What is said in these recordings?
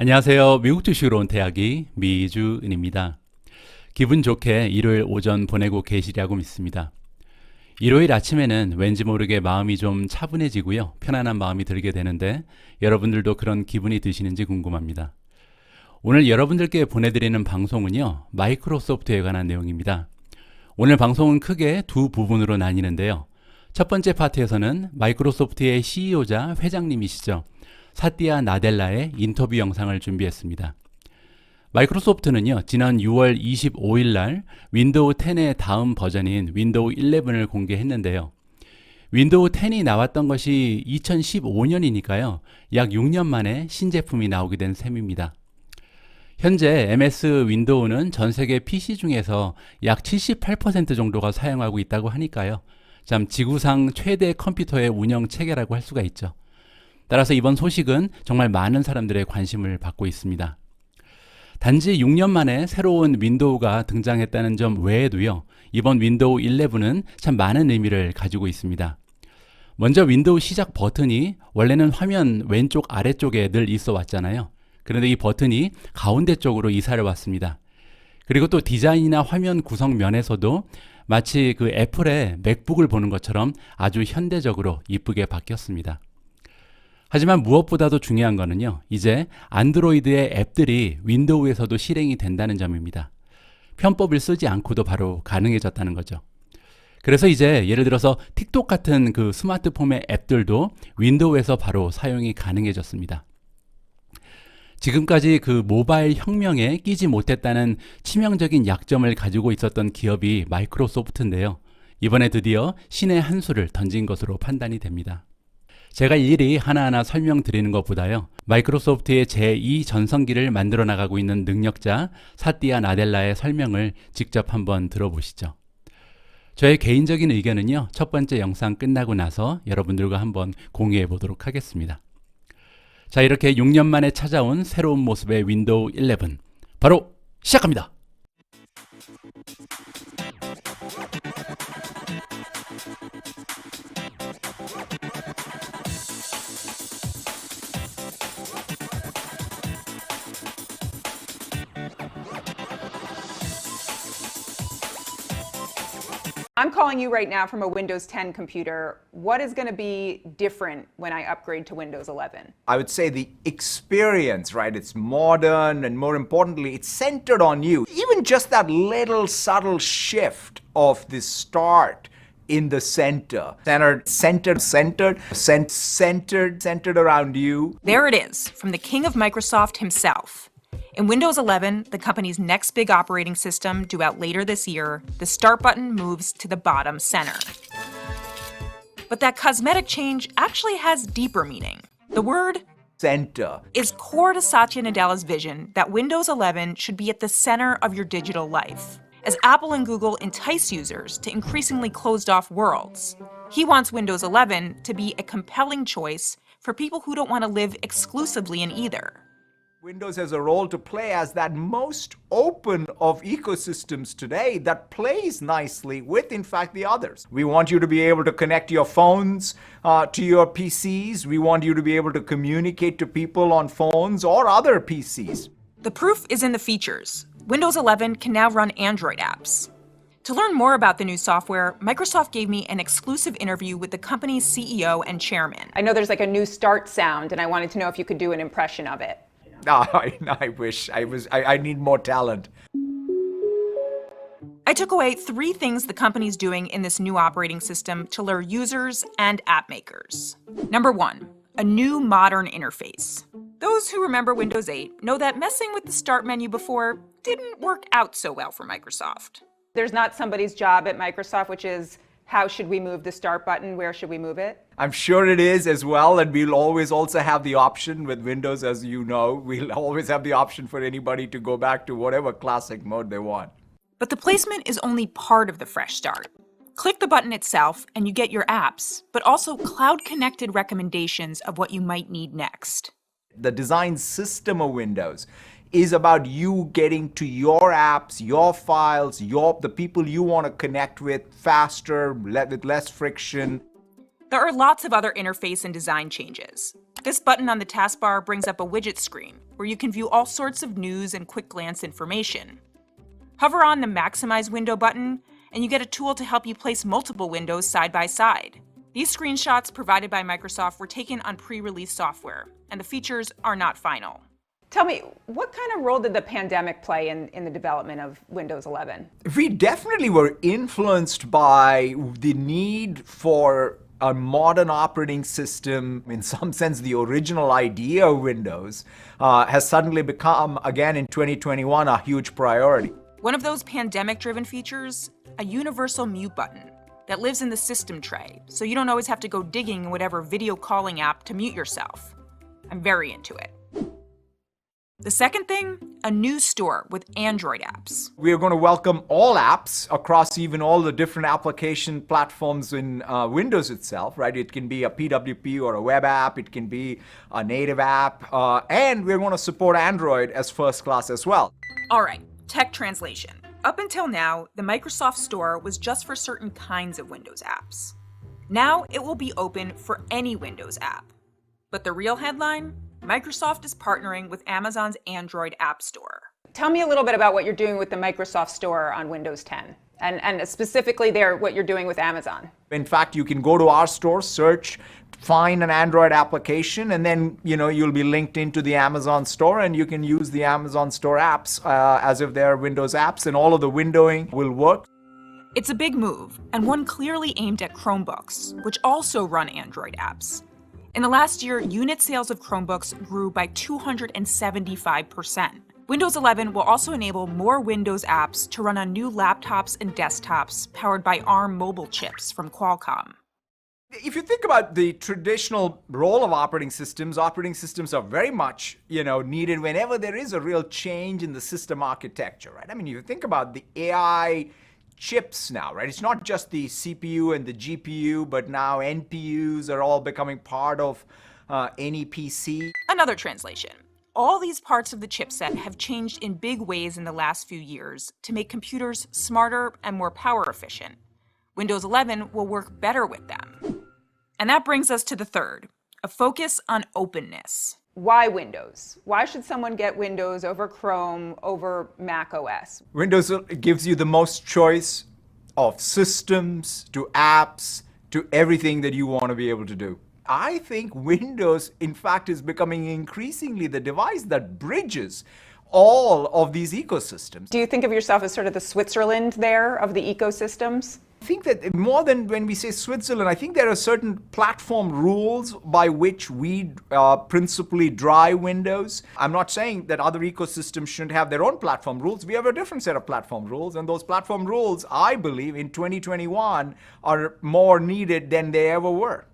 안녕하세요. 미국주식으로 은퇴하기 미주은입니다. 기분 좋게 일요일 오전 보내고 계시리라고 믿습니다. 일요일 아침에는 왠지 모르게 마음이 좀 차분해지고요. 편안한 마음이 들게 되는데 여러분들도 그런 기분이 드시는지 궁금합니다. 오늘 여러분들께 보내드리는 방송은요. 마이크로소프트에 관한 내용입니다. 오늘 방송은 크게 두 부분으로 나뉘는데요. 첫 번째 파트에서는 마이크로소프트의 CEO자 회장님이시죠. 사띠아 나델라의 인터뷰 영상을 준비했습니다. 마이크로소프트는요, 지난 6월 25일 날 윈도우 10의 다음 버전인 윈도우 11을 공개했는데요. 윈도우 10이 나왔던 것이 2015년이니까요, 약 6년 만에 신제품이 나오게 된 셈입니다. 현재 MS 윈도우는 전 세계 PC 중에서 약 78% 정도가 사용하고 있다고 하니까요, 참 지구상 최대 컴퓨터의 운영 체계라고 할 수가 있죠. 따라서 이번 소식은 정말 많은 사람들의 관심을 받고 있습니다. 단지 6년 만에 새로운 윈도우가 등장했다는 점 외에도요, 이번 윈도우 11은 참 많은 의미를 가지고 있습니다. 먼저 윈도우 시작 버튼이 원래는 화면 왼쪽 아래쪽에 늘 있어 왔잖아요. 그런데 이 버튼이 가운데 쪽으로 이사를 왔습니다. 그리고 또 디자인이나 화면 구성 면에서도 마치 그 애플의 맥북을 보는 것처럼 아주 현대적으로 이쁘게 바뀌었습니다. 하지만 무엇보다도 중요한 거는요, 이제 안드로이드의 앱들이 윈도우에서도 실행이 된다는 점입니다. 편법을 쓰지 않고도 바로 가능해졌다는 거죠. 그래서 이제 예를 들어서 틱톡 같은 그 스마트폰의 앱들도 윈도우에서 바로 사용이 가능해졌습니다. 지금까지 그 모바일 혁명에 끼지 못했다는 치명적인 약점을 가지고 있었던 기업이 마이크로소프트인데요. 이번에 드디어 신의 한 수를 던진 것으로 판단이 됩니다. 제가 일일이 하나하나 설명드리는 것보다요, 마이크로소프트의 제2전성기를 만들어 나가고 있는 능력자 사띠아 나델라의 설명을 직접 한번 들어보시죠. 저의 개인적인 의견은요, 첫 번째 영상 끝나고 나서 여러분들과 한번 공유해 보도록 하겠습니다. 자, 이렇게 6년 만에 찾아온 새로운 모습의 윈도우 11, 바로 시작합니다. I'm calling you right now from a Windows 10 computer. What is going to be different when I upgrade to Windows 11? I would say the experience, right? It's modern, and more importantly, it's centered on you. Even just that little subtle shift of the start in the center. Centered around you. There it is, from the king of Microsoft himself. In Windows 11, the company's next big operating system due out later this year, the Start button moves to the bottom center. But that cosmetic change actually has deeper meaning. The word Center is core to Satya Nadella's vision that Windows 11 should be at the center of your digital life. As Apple and Google entice users to increasingly closed-off worlds, he wants Windows 11 to be a compelling choice for people who don't want to live exclusively in either. Windows has a role to play as that most open of ecosystems today that plays nicely with, in fact, the others. We want you to be able to connect your phones to your PCs. We want you to be able to communicate to people on phones or other PCs. The proof is in the features. Windows 11 can now run Android apps. To learn more about the new software, Microsoft gave me an exclusive interview with the company's CEO and chairman. I know there's like a new start sound, and I wanted to know if you could do an impression of it. I wish I need more talent. I took away 3 things the company's doing in this new operating system to lure users and app makers. Number 1, a new modern interface. Those who remember Windows 8 know that messing with the Start menu before didn't work out so well for Microsoft. There's not somebody's job at Microsoft, which is how should we move the Start button? Where should we move it? I'm sure it is as well, and we'll always also have the option with Windows, as you know, we'll always have the option for anybody to go back to whatever classic mode they want. But the placement is only part of the fresh start. Click the button itself and you get your apps, but also cloud-connected recommendations of what you might need next. The design system of Windows is about you getting to your apps, your files, the people you want to connect with faster, with less friction. There are lots of other interface and design changes. This button on the taskbar brings up a widget screen where you can view all sorts of news and quick glance information. Hover on the Maximize Window button, and you get a tool to help you place multiple windows side by side. These screenshots provided by Microsoft were taken on pre-release software, and the features are not final. Tell me, what kind of role did the pandemic play in the development of Windows 11? We definitely were influenced by the need for a modern operating system. In some sense, the original idea of Windows has suddenly become, again in 2021, a huge priority. One of those pandemic-driven features, a universal mute button that lives in the system tray, so you don't always have to go digging in whatever video calling app to mute yourself. I'm very into it. The second thing, a new store with Android apps. We are going to welcome all apps across even all the different application platforms in Windows itself, right? It can be a PWP or a web app, it can be a native app, and we're going to support Android as first class as well. All right, tech translation. Up until now, the Microsoft Store was just for certain kinds of Windows apps. Now it will be open for any Windows app. But the real headline? Microsoft is partnering with Amazon's Android App Store. Tell me a little bit about what you're doing with the Microsoft Store on Windows 10, and specifically there, what you're doing with Amazon. In fact, you can go to our store, search, find an Android application, and then you'll be linked into the Amazon store, and you can use the Amazon store apps as if they're Windows apps, and all of the windowing will work. It's a big move, and one clearly aimed at Chromebooks, which also run Android apps. In the last year, unit sales of Chromebooks grew by 275%. Windows 11 will also enable more Windows apps to run on new laptops and desktops powered by ARM mobile chips from Qualcomm. If you think about the traditional role of operating systems are very much, needed whenever there is a real change in the system architecture, right? I mean, you think about the AI chips now, right? It's not just the CPU and the GPU, but now NPUs are all becoming part of any PC. Another translation. All these parts of the chipset have changed in big ways in the last few years to make computers smarter and more power efficient. Windows 11 will work better with them. And that brings us to the third, a focus on openness. Why Windows? Why should someone get Windows over Chrome, over Mac OS? Windows gives you the most choice of systems to apps to everything that you want to be able to do. I think Windows, in fact, is becoming increasingly the device that bridges all of these ecosystems. Do you think of yourself as sort of the Switzerland there of the ecosystems? I think that more than when we say Switzerland, I think there are certain platform rules by which we principally drive Windows. I'm not saying that other ecosystems shouldn't have their own platform rules. We have a different set of platform rules, and those platform rules, I believe, in 2021 are more needed than they ever were.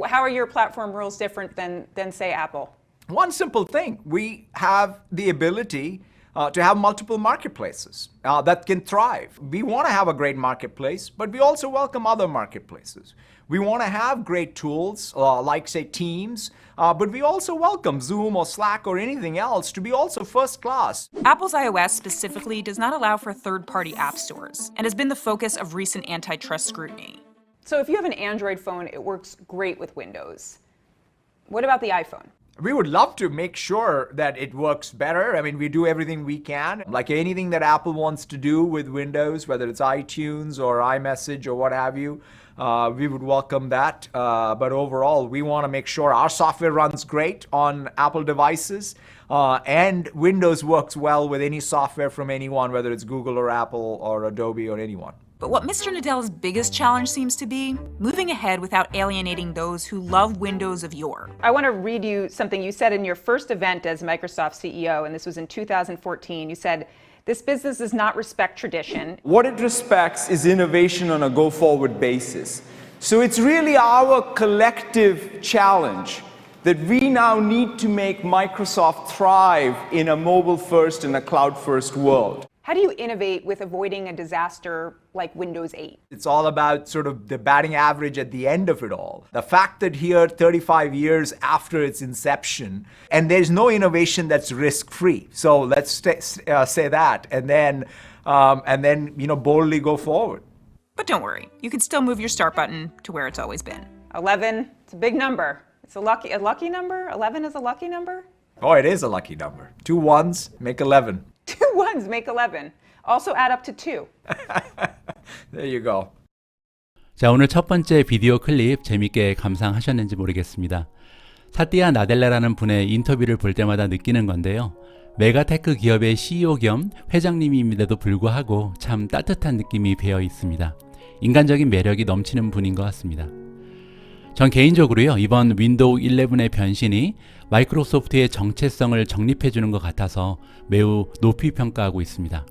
How are your platform rules different than say, Apple? One simple thing, we have the ability to have multiple marketplaces that can thrive. We want to have a great marketplace, but we also welcome other marketplaces. We want to have great tools like, say, Teams, but we also welcome Zoom or Slack or anything else to be also first class. Apple's iOS specifically does not allow for third-party app stores and has been the focus of recent antitrust scrutiny. So if you have an Android phone, it works great with Windows. What about the iPhone? We would love to make sure that it works better. I mean, we do everything we can. Like anything that Apple wants to do with Windows, whether it's iTunes or iMessage or what have you, we would welcome that. But overall, we want to make sure our software runs great on Apple devices, and Windows works well with any software from anyone, whether it's Google or Apple or Adobe or anyone. But what Mr. Nadella's biggest challenge seems to be moving ahead without alienating those who love Windows of yore. I want to read you something you said in your first event as Microsoft CEO, and this was in 2014. You said, "This business does not respect tradition. What it respects is innovation on a go-forward basis. So it's really our collective challenge that we now need to make Microsoft thrive in a mobile-first and a cloud-first world." How do you innovate with avoiding a disaster like Windows 8? It's all about sort of the batting average at the end of it all. The fact that here, 35 years after its inception, and there's no innovation that's risk-free. So let's say that, and then boldly go forward. But don't worry, you can still move your start button to where it's always been. 11, it's a big number. It's a lucky number? 11 is a lucky number? Oh, it is a lucky number. 2 ones make 11. 2 ones make 11. Also add up to 2. There you go. 자, 오늘 첫 번째 비디오 클립 재밌게 감상하셨는지 모르겠습니다. 사띠아 나델라라는 분의 인터뷰를 볼 때마다 느끼는 건데요. 메가테크 기업의 CEO 겸 회장님임에도 불구하고 참 따뜻한 느낌이 배어 있습니다. 인간적인 매력이 넘치는 분인 것 같습니다. 전 개인적으로요, 이번 윈도우 11의 변신이 마이크로소프트의 정체성을 정립해주는 것 같아서 매우 높이 평가하고 있습니다.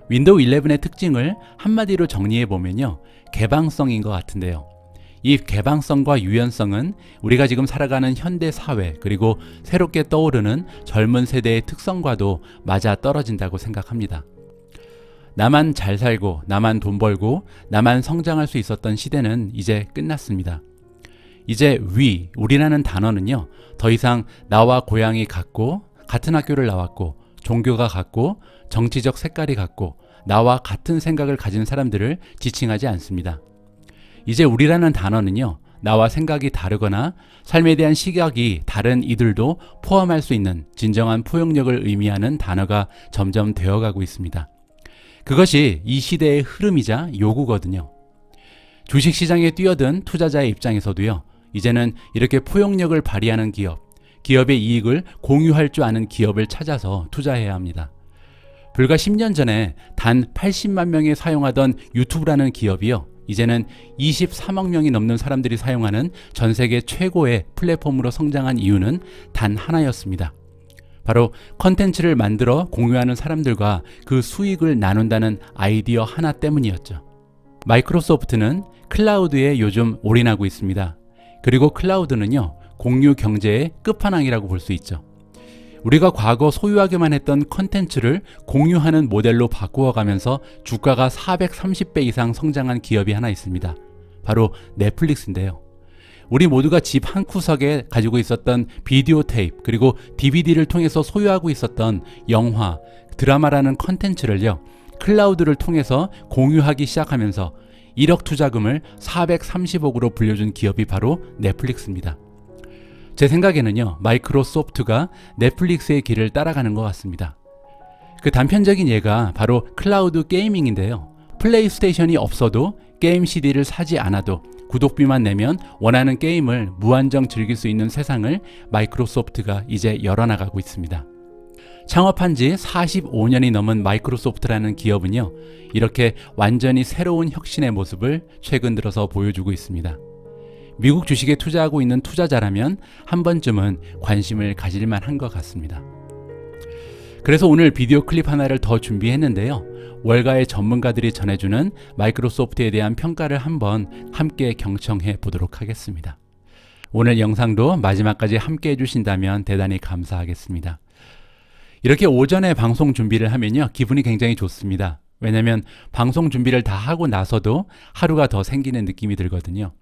윈도우 11의 특징을 한마디로 정리해보면요, 개방성인 것 같은데요. 이 개방성과 유연성은 우리가 지금 살아가는 현대 사회 그리고 새롭게 떠오르는 젊은 세대의 특성과도 맞아 떨어진다고 생각합니다. 나만 잘 살고 나만 돈 벌고 나만 성장할 수 있었던 시대는 이제 끝났습니다. 이제 우리라는 단어는요, 더 이상 나와 고향이 같고 같은 학교를 나왔고 종교가 같고 정치적 색깔이 같고 나와 같은 생각을 가진 사람들을 지칭하지 않습니다. 이제 우리라는 단어는요, 나와 생각이 다르거나 삶에 대한 시각이 다른 이들도 포함할 수 있는 진정한 포용력을 의미하는 단어가 점점 되어가고 있습니다. 그것이 이 시대의 흐름이자 요구거든요. 주식시장에 뛰어든 투자자의 입장에서도요, 이제는 이렇게 포용력을 발휘하는 기업의 이익을 공유할 줄 아는 기업을 찾아서 투자해야 합니다. 불과 10년 전에 단 80만 명이 사용하던 유튜브라는 기업이요, 이제는 23억 명이 넘는 사람들이 사용하는 전 세계 최고의 플랫폼으로 성장한 이유는 단 하나였습니다. 바로 컨텐츠를 만들어 공유하는 사람들과 그 수익을 나눈다는 아이디어 하나 때문이었죠. 마이크로소프트는 클라우드에 요즘 올인하고 있습니다. 그리고 클라우드는요, 공유 경제의 끝판왕이라고 볼 수 있죠. 우리가 과거 소유하기만 했던 컨텐츠를 공유하는 모델로 바꾸어가면서 주가가 430배 이상 성장한 기업이 하나 있습니다. 바로 넷플릭스인데요. 우리 모두가 집 한 구석에 가지고 있었던 비디오 테이프 그리고 DVD를 통해서 소유하고 있었던 영화, 드라마라는 컨텐츠를요, 클라우드를 통해서 공유하기 시작하면서 1억 투자금을 430억으로 불려준 기업이 바로 넷플릭스입니다. 제 생각에는요, 마이크로소프트가 넷플릭스의 길을 따라가는 것 같습니다. 그 단편적인 예가 바로 클라우드 게이밍인데요. 플레이스테이션이 없어도 게임 CD를 사지 않아도 구독비만 내면 원하는 게임을 무한정 즐길 수 있는 세상을 마이크로소프트가 이제 열어나가고 있습니다. 창업한 지 45년이 넘은 마이크로소프트라는 기업은요, 이렇게 완전히 새로운 혁신의 모습을 최근 들어서 보여주고 있습니다. 미국 주식에 투자하고 있는 투자자라면 한 번쯤은 관심을 가질 만한 것 같습니다. 그래서 오늘 비디오 클립 하나를 더 준비했는데요. 월가의 전문가들이 전해주는 마이크로소프트에 대한 평가를 한번 함께 경청해 보도록 하겠습니다. 오늘 영상도 마지막까지 함께 해주신다면 대단히 감사하겠습니다. 이렇게 오전에 방송 준비를 하면요, 기분이 굉장히 좋습니다. 왜냐하면 방송 준비를 다 하고 나서도 하루가 더 생기는 느낌이 들거든요.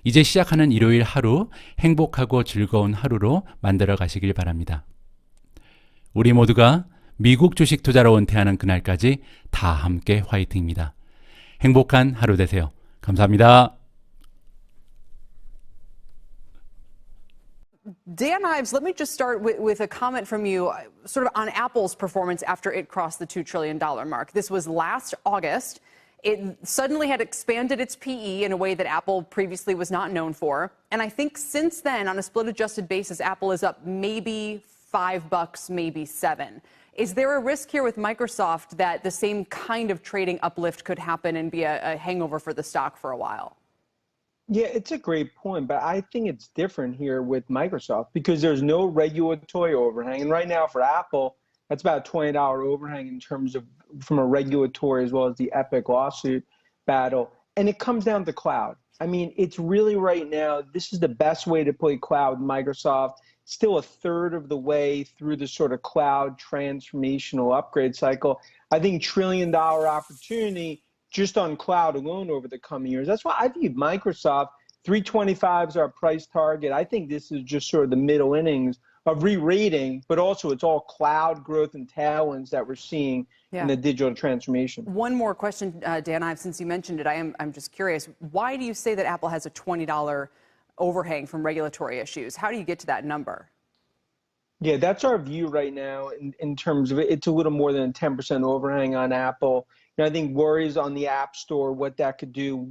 이제 시작하는 일요일 하루, 행복하고 즐거운 하루로 만들어 가시길 바랍니다. 우리 모두가 미국 주식 투자로 은퇴하는 그날까지 다 함께 화이팅입니다. 행복한 하루 되세요. 감사합니다. Dan Ives, let me just start with a comment from you sort of on Apple's performance after it crossed the $2 trillion mark. This was last August. It suddenly had expanded its PE in a way that Apple previously was not known for. And I think since then, on a split-adjusted basis, Apple is up maybe $5, maybe $7. Is there a risk here with Microsoft that the same kind of trading uplift could happen and be a hangover for the stock for a while? Yeah, it's a great point, but I think it's different here with Microsoft because there's no regulatory overhang. And right now for Apple, that's about a $20 overhang in terms of from a regulatory as well as the Epic lawsuit battle. And it comes down to cloud. I mean, it's really right now, this is the best way to play cloud. Microsoft still a third of the way through the sort of cloud transformational upgrade cycle. I think $1 trillion opportunity just on cloud alone over the coming years. That's why I think Microsoft, 325 is our price target. I think this is just sort of the middle innings re-rating, but also it's all cloud growth and tailwinds that we're seeing in the digital transformation. One more question, Dan, since you mentioned it, I'm just curious. Why do you say that Apple has a $20 overhang from regulatory issues? How do you get to that number? Yeah, that's our view right now in terms of it. It's a little more than a 10% overhang on Apple. I think worries on the App Store, what that could do.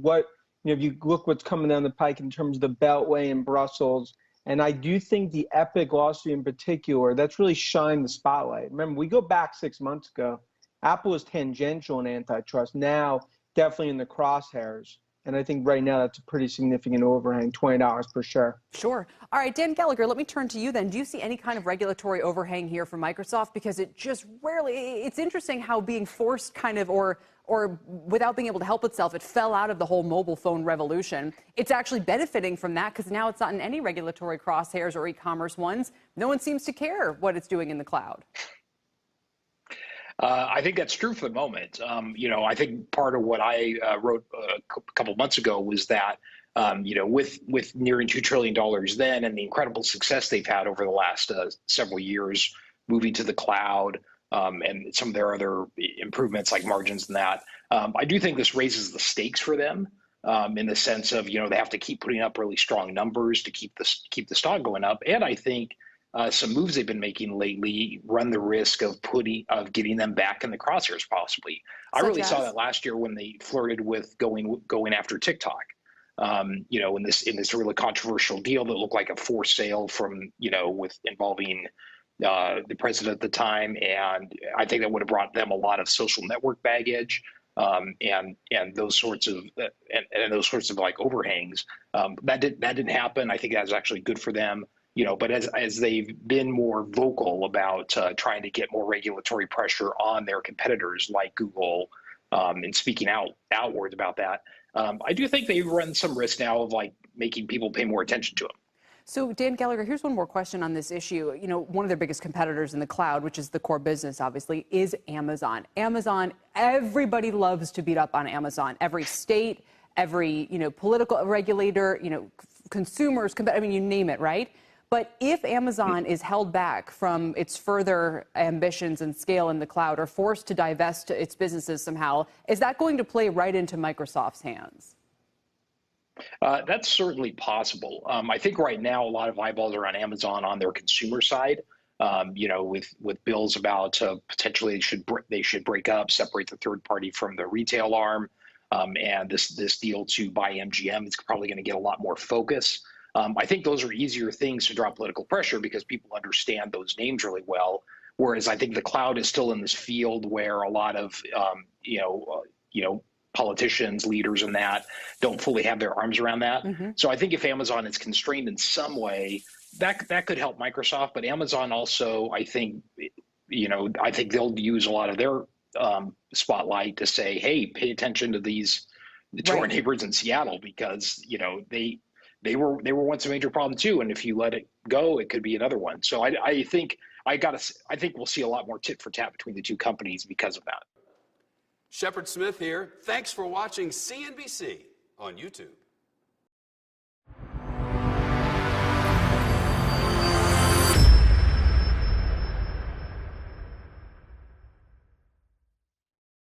If you look what's coming down the pike in terms of the Beltway in Brussels, and I do think the Epic lawsuit in particular, that's really shined the spotlight. Remember, we go back 6 months ago, Apple was tangential in antitrust. Now, definitely in the crosshairs. And I think right now that's a pretty significant overhang, $20 per share. Sure. All right, Dan Gallagher, let me turn to you then. Do you see any kind of regulatory overhang here for Microsoft? Because it just rarely, it's interesting how being forced kind of, or without being able to help itself, it fell out of the whole mobile phone revolution. It's actually benefiting from that because now it's not in any regulatory crosshairs or e-commerce ones. No one seems to care what it's doing in the cloud. I think that's true for the moment. I think part of what I wrote a couple months ago was that, with nearing $2 trillion then and the incredible success they've had over the last several years, moving to the cloud and some of their other improvements like margins and that, I do think this raises the stakes for them in the sense of, they have to keep putting up really strong numbers to keep the stock going up. And I think some moves they've been making lately run the risk of getting them back in the crosshairs possibly. I really saw that last year when they flirted with going after TikTok. In this really controversial deal that looked like a forced sale from involving the president at the time, and I think that would have brought them a lot of social network baggage and those sorts of like overhangs. That didn't happen. I think that was actually good for them. But as they've been more vocal about trying to get more regulatory pressure on their competitors like Google and speaking outwards about that, I do think they run some risk now of like making people pay more attention to them. So Dan Gallagher, here's one more question on this issue. One of their biggest competitors in the cloud, which is the core business, obviously, is Amazon. Amazon, everybody loves to beat up on Amazon. Every state, every political regulator, consumers, you name it, right? But if Amazon is held back from its further ambitions and scale in the cloud or forced to divest its businesses somehow, is that going to play right into Microsoft's hands? That's certainly possible. I think right now a lot of eyeballs are on Amazon on their consumer side, with bills about potentially they should break up, separate the third party from the retail arm, and this deal to buy MGM is probably going to get a lot more focus. I think those are easier things to draw political pressure because people understand those names really well. Whereas I think the cloud is still in this field where a lot of, politicians, leaders in that don't fully have their arms around that. Mm-hmm. So I think if Amazon is constrained in some way, that could help Microsoft. But Amazon also, I think they'll use a lot of their spotlight to say, hey, pay attention to our neighbors in Seattle because, they were once a major problem too, and if you let it go, it could be another one. So I think we'll see a lot more tit for tat between the two companies because of that. Shepard Smith here. Thanks for watching CNBC on YouTube.